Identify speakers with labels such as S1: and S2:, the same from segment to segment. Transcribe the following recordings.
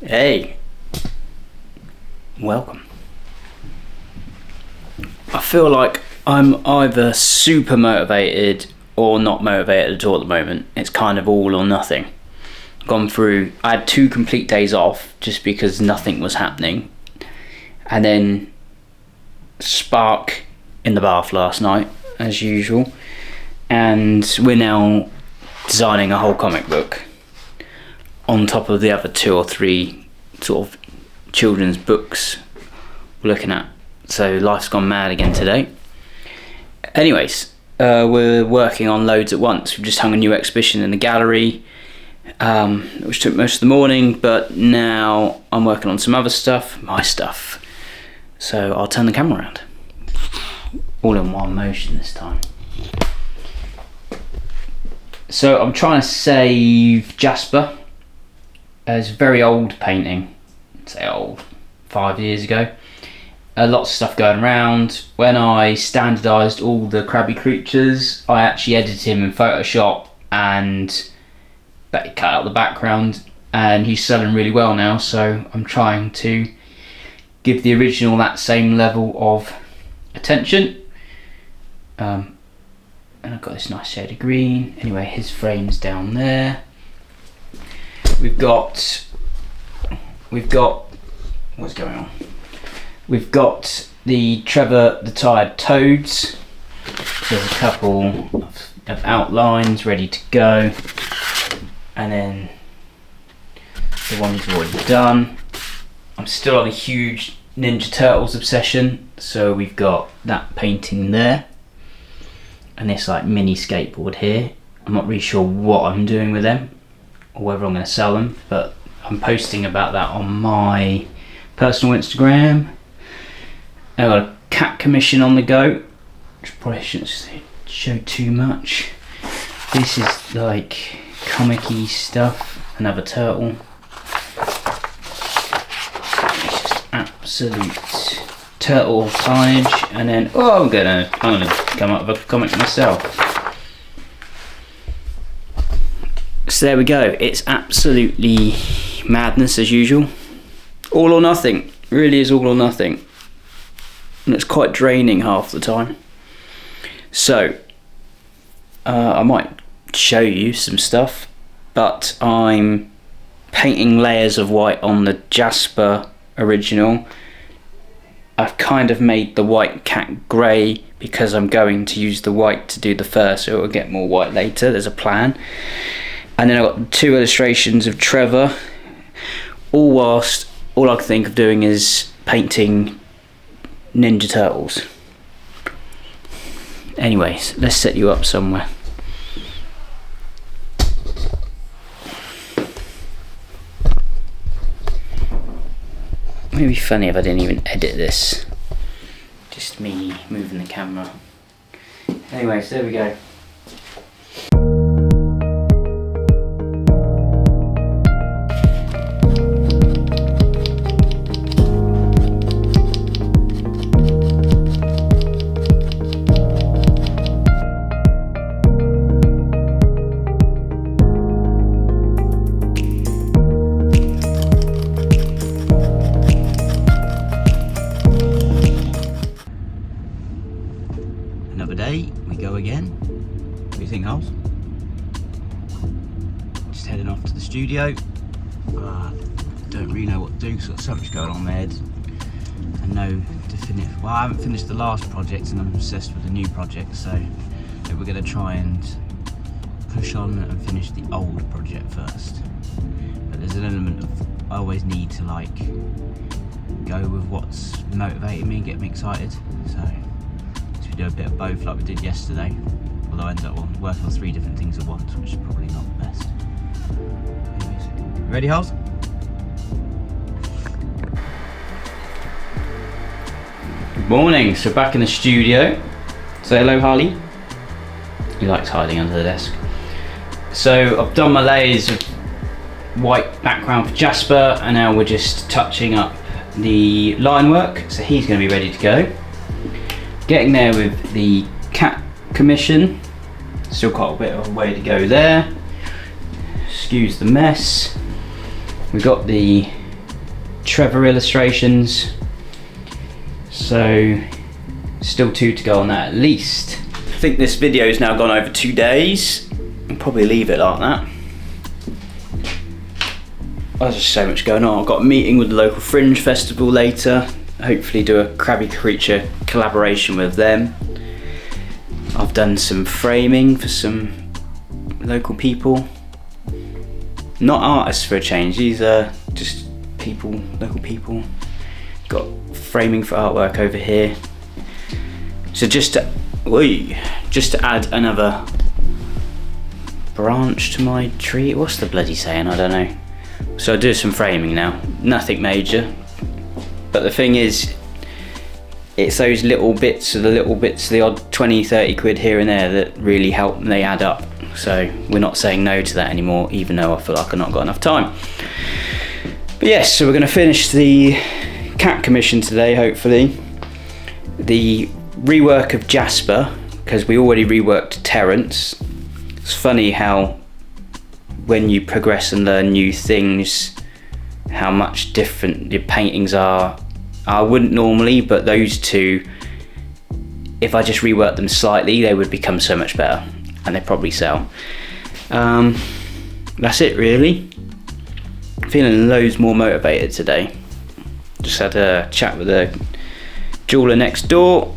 S1: Hey, welcome. I feel like I'm either super motivated or not motivated at all at the moment. It's kind of all or nothing. I had 2 complete days off just because nothing was happening, and then spark in the bath last night as usual, and we're now designing a whole comic book on top of the other 2 or 3 sort of children's books we're looking at. So life's gone mad again today. Anyways, we're working on loads at once. We've just hung a new exhibition in the gallery, which took most of the morning, but now I'm working on some other stuff, my stuff. So I'll turn the camera around. All in one motion this time. So I'm trying to save Jasper. It's a very old painting. I'd say old, 5 years ago. Lots of stuff going around. When I standardised all the crabby creatures, I actually edited him in Photoshop and cut out the background, and he's selling really well now, so I'm trying to give the original that same level of attention. And I've got this nice shade of green. Anyway, his frame's down there. We've got what's going on? We've got the Trevor the Tired Toads. There's a couple of outlines ready to go, and then the ones we've already done. I'm still on a huge Ninja Turtles obsession, so we've got that painting there, and this like mini skateboard here. I'm not really sure what I'm doing with them, or whether I'm going to sell them, but I'm posting about that on my personal Instagram. I've got a cat commission on the go, which probably shouldn't show too much. This is like comic-y stuff. Another turtle. It's just absolute turtle carnage. And then I'm gonna come up with a comic myself. So there we go. It's absolutely madness as usual. All or nothing. Really is all or nothing. And it's quite draining half the time. So I might show you some stuff, but I'm painting layers of white on the Jasper original. I've kind of made the white cat grey because I'm going to use the white to do the fur, so it will get more white later. There's a plan. And then I've got 2 illustrations of Trevor, all whilst all I can think of doing is painting Ninja Turtles. Anyways, let's set you up somewhere. It'd be funny if I didn't even edit this. Just me moving the camera. Anyways, there we go. Another day, we go again. What do you think, Holes? Just heading off to the studio. Don't really know what to do because I've got so much going on in my head. And no definitive. Well, I haven't finished the last project and I'm obsessed with the new project, so we're going to try and push on and finish the old project first. But there's an element of I always need to like go with what's motivating me and get me excited. So do a bit of both like we did yesterday, although I ended up working on 3 different things at once, which is probably not the best. Anyways, ready, Holes? Good morning. So back in the studio. Say hello, Harley. He likes hiding under the desk. So I've done my layers of white background for Jasper, and now we're just touching up the line work, so he's going to be ready to go. Getting there with the cat commission. Still quite a bit of a way to go there. Excuse the mess. We've got the Trevor illustrations. So still 2 to go on that at least. I think this video's now gone over 2 days. I'll probably leave it like that. There's just so much going on. I've got a meeting with the local fringe festival later. Hopefully do a Krabby Creature collaboration with them. I've done some framing for some local people. Not artists for a change, these are just people, local people. Got framing for artwork over here. So just to add another branch to my tree. What's the bloody saying? I don't know. So I do some framing now, nothing major. But the thing is, it's those little bits, the odd 20, 30 quid here and there that really help, and they add up. So we're not saying no to that anymore, even though I feel like I've not got enough time. But yes, so we're gonna finish the cat commission today, hopefully. The rework of Jasper, because we already reworked Terrence. It's funny how when you progress and learn new things, how much different your paintings are. I wouldn't normally, but those two, if I just reworked them slightly, they would become so much better, and they'd probably sell. That's it really. Feeling loads more motivated today. Just had a chat with the jeweler next door.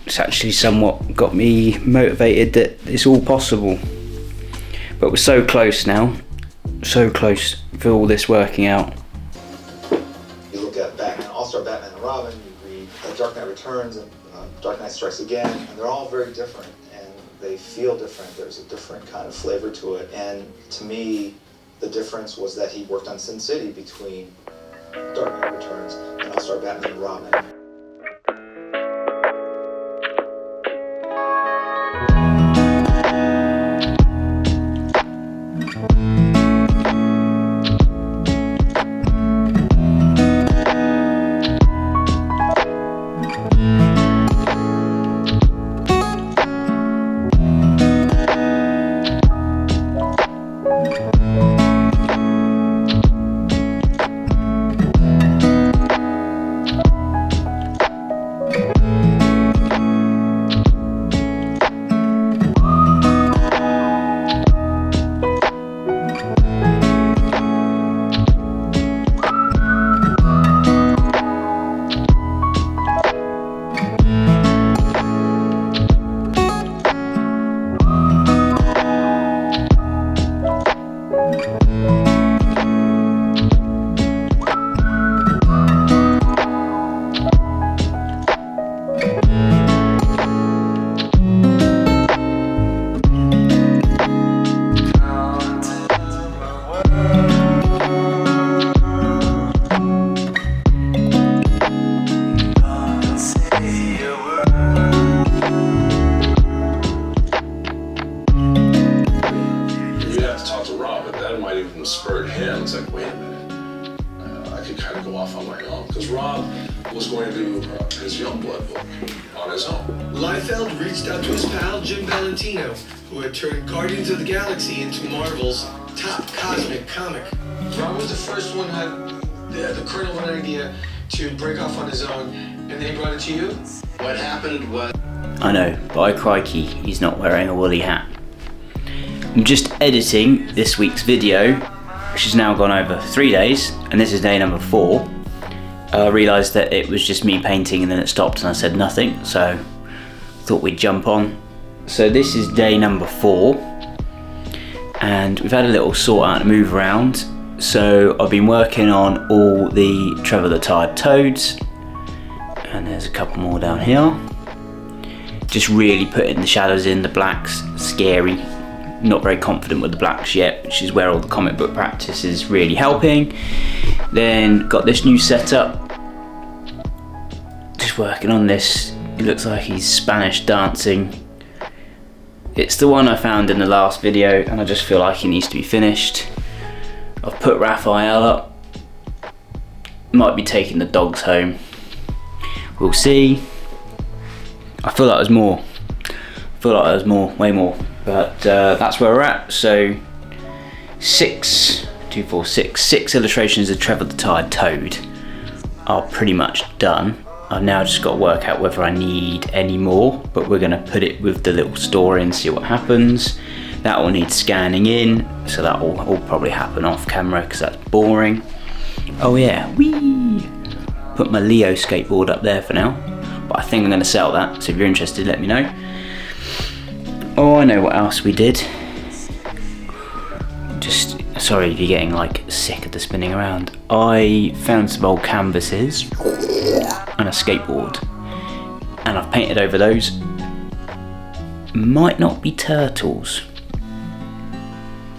S1: It's actually somewhat got me motivated that it's all possible. But we're so close now, so close for all this working out.
S2: You look at Batman, All-Star Batman and Robin, you read Dark Knight Returns and Dark Knight Strikes Again, and they're all very different, and they feel different. There's a different kind of flavor to it, and to me, the difference was that he worked on Sin City between Dark Knight Returns and All-Star Batman and Robin.
S3: spurred him. It's like, wait a minute, I could kind of go off on my own. Because Rob was going to do his Youngblood book on his own.
S4: Liefeld reached out to his pal Jim Valentino, who had turned Guardians of the Galaxy into Marvel's top cosmic comic. Rob was the first one who had the kernel of an idea to break off on his own, and then he brought it to you. What happened was...
S1: I know, by crikey, he's not wearing a woolly hat. I'm just editing this week's video, which has now gone over 3 days, and this is day number 4. I realised that it was just me painting and then it stopped and I said nothing, so thought we'd jump on. So this is day number 4, and we've had a little sort out and move around. So I've been working on all the Trevor the Tired Toads, and there's a couple more down here. Just really putting the shadows in, the blacks, scary. Not very confident with the blacks yet, which is where all the comic book practice is really helping. Then got this new setup. Just working on this. It looks like he's Spanish dancing. It's the one I found in the last video, and I just feel like he needs to be finished. I've put Raphael up. Might be taking the dogs home. We'll see. I feel like there's more. Way more. But that's where we're at. So 6 2, 4, 6. 6 illustrations of Trevor the Tired Toad are pretty much done. I've now just got to work out whether I need any more, but we're going to put it with the little story and see what happens. That will need scanning in, so that will all probably happen off camera because that's boring. Oh yeah, whee! Put my Leo skateboard up there for now, but I think I'm going to sell that, so if you're interested, let me know. Oh, I know what else we did. Just, sorry if you're getting like sick of the spinning around. I found some old canvases and a skateboard, and I've painted over those. Might not be turtles,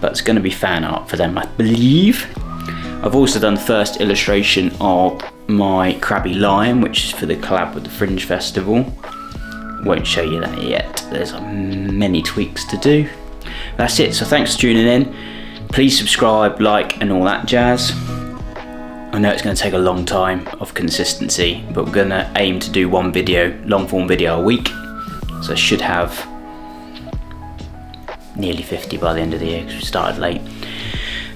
S1: but it's going to be fan art for them, I believe. I've also done the first illustration of my Crabby Lion, which is for the collab with the Fringe Festival. Won't show you that yet, there's many tweaks to do. That's it, so thanks for tuning in. Please subscribe, like, and all that jazz. I know it's going to take a long time of consistency, but we're going to aim to do one video, long form video a week. So I should have nearly 50 by the end of the year because we started late.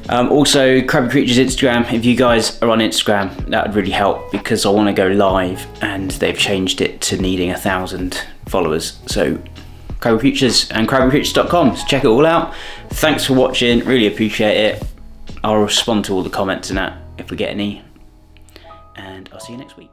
S1: Also, Crabby Creatures Instagram, if you guys are on Instagram, that would really help because I want to go live and they've changed it to needing 1,000 followers. So Crabby Creatures and crabbycreatures.com, so check it all out. Thanks for watching, really appreciate it. I'll respond to all the comments and that if we get any, and I'll see you next week.